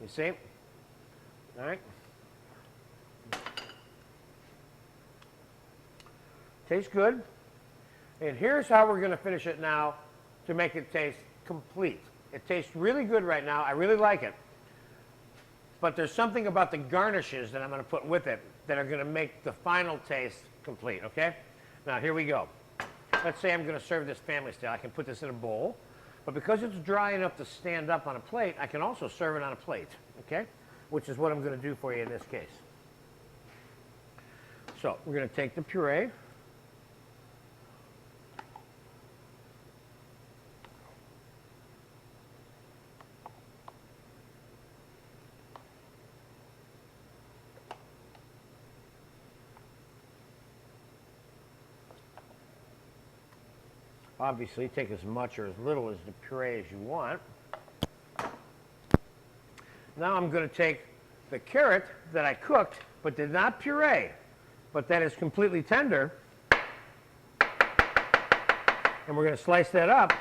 You see? All right. Tastes good. And here's how we're going to finish it now to make it taste complete. It tastes really good right now. I really like it. But there's something about the garnishes that I'm going to put with it that are going to make the final taste complete, okay? Now, here we go. Let's say I'm going to serve this family style. I can put this in a bowl. But because it's dry enough to stand up on a plate, I can also serve it on a plate, okay? Which is what I'm going to do for you in this case. So we're going to take the puree. Obviously, take as much or as little as the puree as you want. Now I'm going to take the carrot that I cooked but did not puree, but that is completely tender, and we're going to slice that up.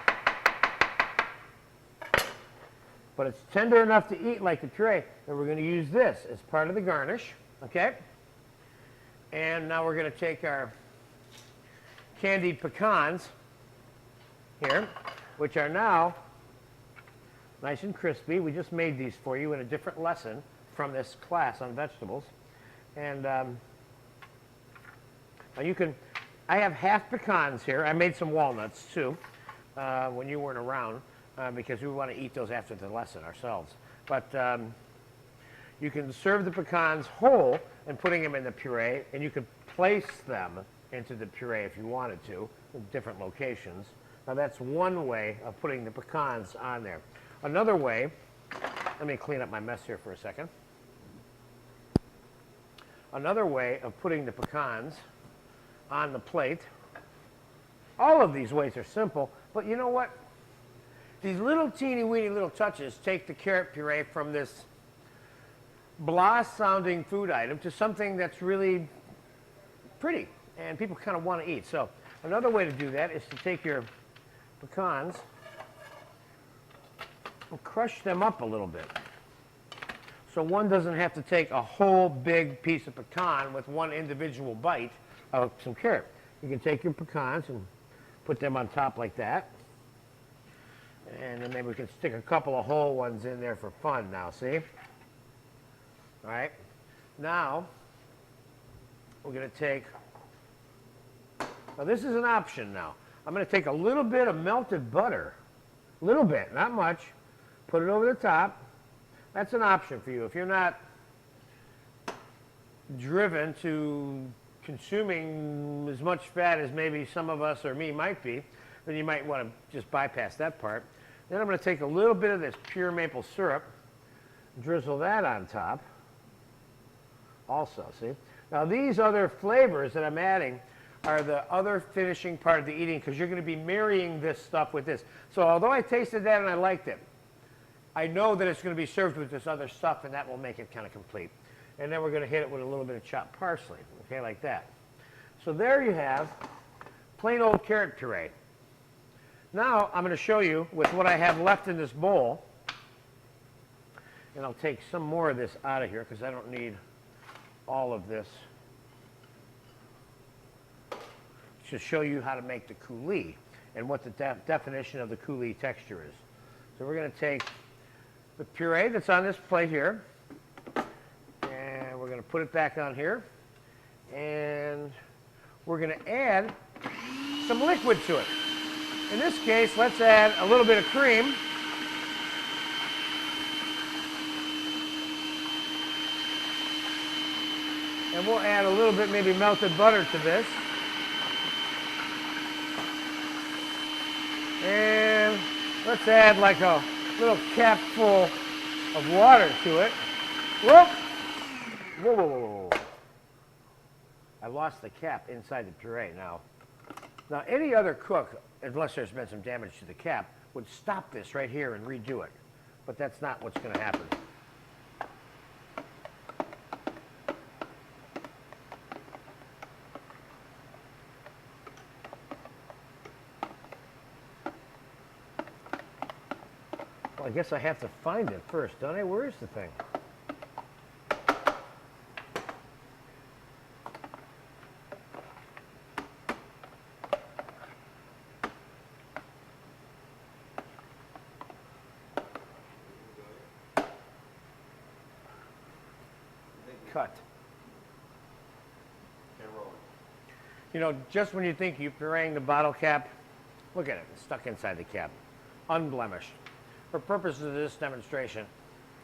But it's tender enough to eat like the puree, and we're going to use this as part of the garnish, okay? And now we're going to take our candied pecans here, which are now nice and crispy. We just made these for you in a different lesson from this class on vegetables. And now you can, I have half pecans here. I made some walnuts too when you weren't around because we want to eat those after the lesson ourselves. But you can serve the pecans whole and putting them in the puree, and you could place them into the puree if you wanted to in different locations. Now that's one way of putting the pecans on there. Another way, let me clean up my mess here for a second. Another way of putting the pecans on the plate, all of these ways are simple, but you know what? These little teeny weeny little touches take the carrot puree from this blah sounding food item to something that's really pretty and people kind of want to eat. So another way to do that is to take your pecans and crush them up a little bit. So one doesn't have to take a whole big piece of pecan with one individual bite of some carrot. You can take your pecans and put them on top like that. And then maybe we can stick a couple of whole ones in there for fun now, see? All right. Now, we're going to take, now this is an option now. I'm going to take a little bit of melted butter, a little bit, not much, put it over the top. That's an option for you. If you're not driven to consuming as much fat as maybe some of us or me might be, then you might want to just bypass that part. Then I'm going to take a little bit of this pure maple syrup, drizzle that on top also, see? Now these other flavors that I'm adding are the other finishing part of the eating because you're going to be marrying this stuff with this. So although I tasted that and I liked it, I know that it's going to be served with this other stuff and that will make it kind of complete. And then we're going to hit it with a little bit of chopped parsley, okay, like that. So there you have plain old carrot puree. Now I'm going to show you with what I have left in this bowl, and I'll take some more of this out of here because I don't need all of this, to show you how to make the coulis and what the definition of the coulis texture is. So we're going to take the puree that's on this plate here, and we're going to put it back on here, and we're going to add some liquid to it. In this case, let's add a little bit of cream. And we'll add a little bit, maybe melted butter to this. And let's add like a little cap full of water to it. Whoop! Whoa, whoa, whoa, whoa. I lost the cap inside the puree now. Now any other cook, unless there's been some damage to the cap, would stop this right here and redo it. But that's not what's going to happen. Well, guess I have to find it first, don't I? Where is the thing? Cut. You know, just when you think you're pureeing the bottle cap, look at it, it's stuck inside the cap, unblemished. For purposes of this demonstration,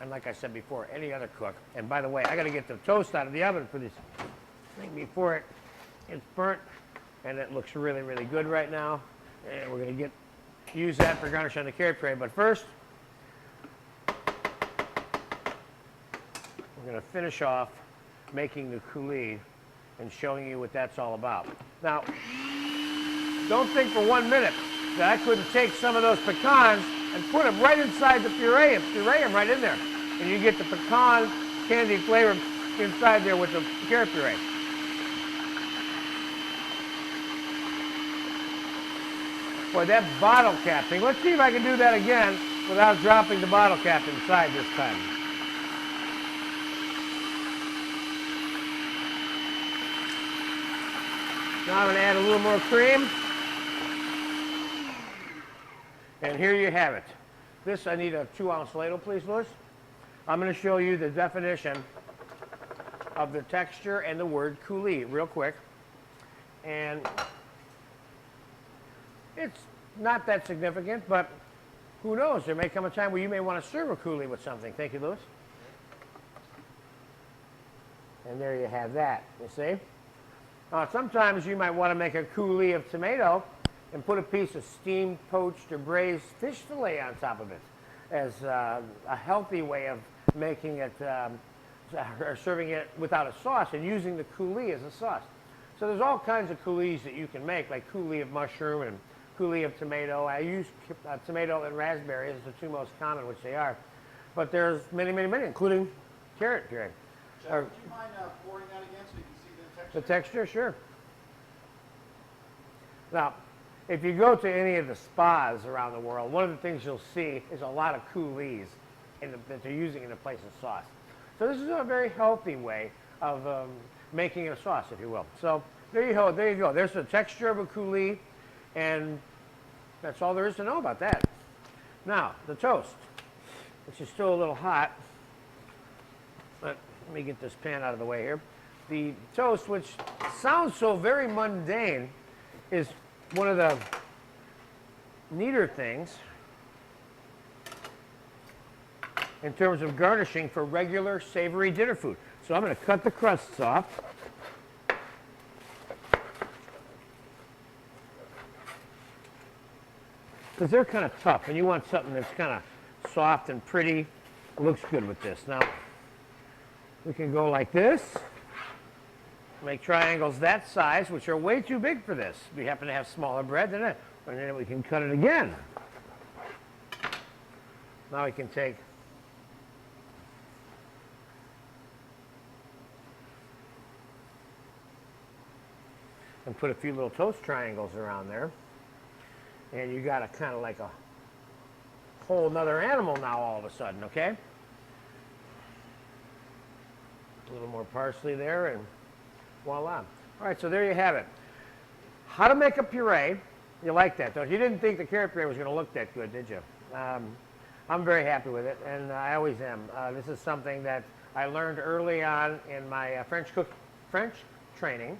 and like I said before, any other cook, and by the way, I gotta get the toast out of the oven for this thing before it's burnt, and it looks really, really good right now. And we're gonna use that for garnish on the carrot puree, but first, we're gonna finish off making the coulis and showing you what that's all about. Now, don't think for 1 minute that I couldn't take some of those pecans and put them right inside the puree and puree them right in there. And you get the pecan candy flavor inside there with the carrot puree. Boy, that bottle capping. Let's see if I can do that again without dropping the bottle cap inside this time. Now I'm going to add a little more cream. And here you have it. This, I need a 2-ounce ladle, please, Louis. I'm going to show you the definition of the texture and the word coulis real quick. And it's not that significant, but who knows? There may come a time where you may want to serve a coulis with something. Thank you, Louis. And there you have that, you see? Sometimes you might want to make a coulis of tomato and put a piece of steamed, poached, or braised fish fillet on top of it as a healthy way of making it, or serving it without a sauce and using the coulis as a sauce. So there's all kinds of coulis that you can make, like coulis of mushroom and coulis of tomato. I use tomato and raspberry as the two most common, which they are. But there's many, many, many, including carrot puree. Jeff, would you mind pouring that again so you can see the texture? The texture, sure. Now, if you go to any of the spas around the world, one of the things you'll see is a lot of coulis that they're using in the place of sauce. So this is a very healthy way of making a sauce, if you will. So there you go. There you go. There's the texture of a coulis, and that's all there is to know about that. Now, the toast, which is still a little hot. Let me get this pan out of the way here. The toast, which sounds so very mundane, is one of the neater things in terms of garnishing for regular savory dinner food. So I'm going to cut the crusts off. Because they're kind of tough, and you want something that's kind of soft and pretty. Looks good with this. Now, we can go like this. Make triangles that size, which are way too big for this. We happen to have smaller bread than it, and then we can cut it again. Now we can take and put a few little toast triangles around there. And you got a kind of like a whole nother animal now all of a sudden, okay? A little more parsley there, and voila. All right, so there you have it. How to make a puree. You like that, don't you? You didn't think the carrot puree was going to look that good, did you? I'm very happy with it, and I always am. This is something that I learned early on in my French training,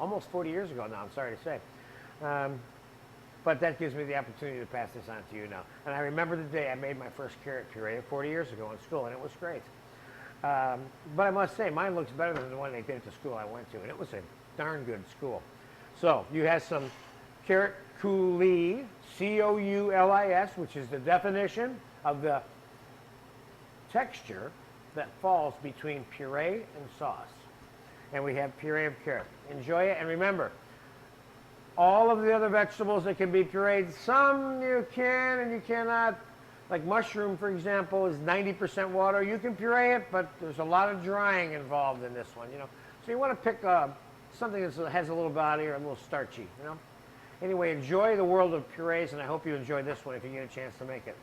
almost 40 years ago now, I'm sorry to say. But that gives me the opportunity to pass this on to you now. And I remember the day I made my first carrot puree 40 years ago in school, and it was great. But I must say, mine looks better than the one they did at the school I went to, and it was a darn good school. So you have some carrot coulis, C-O-U-L-I-S, which is the definition of the texture that falls between puree and sauce. And we have puree of carrot. Enjoy it, and remember, all of the other vegetables that can be pureed, some you can and you cannot. Like mushroom, for example, is 90% water. You can puree it, but there's a lot of drying involved in this one, you know. So you want to pick something that has a little body or a little starchy, you know. Anyway, enjoy the world of purees, and I hope you enjoy this one if you get a chance to make it.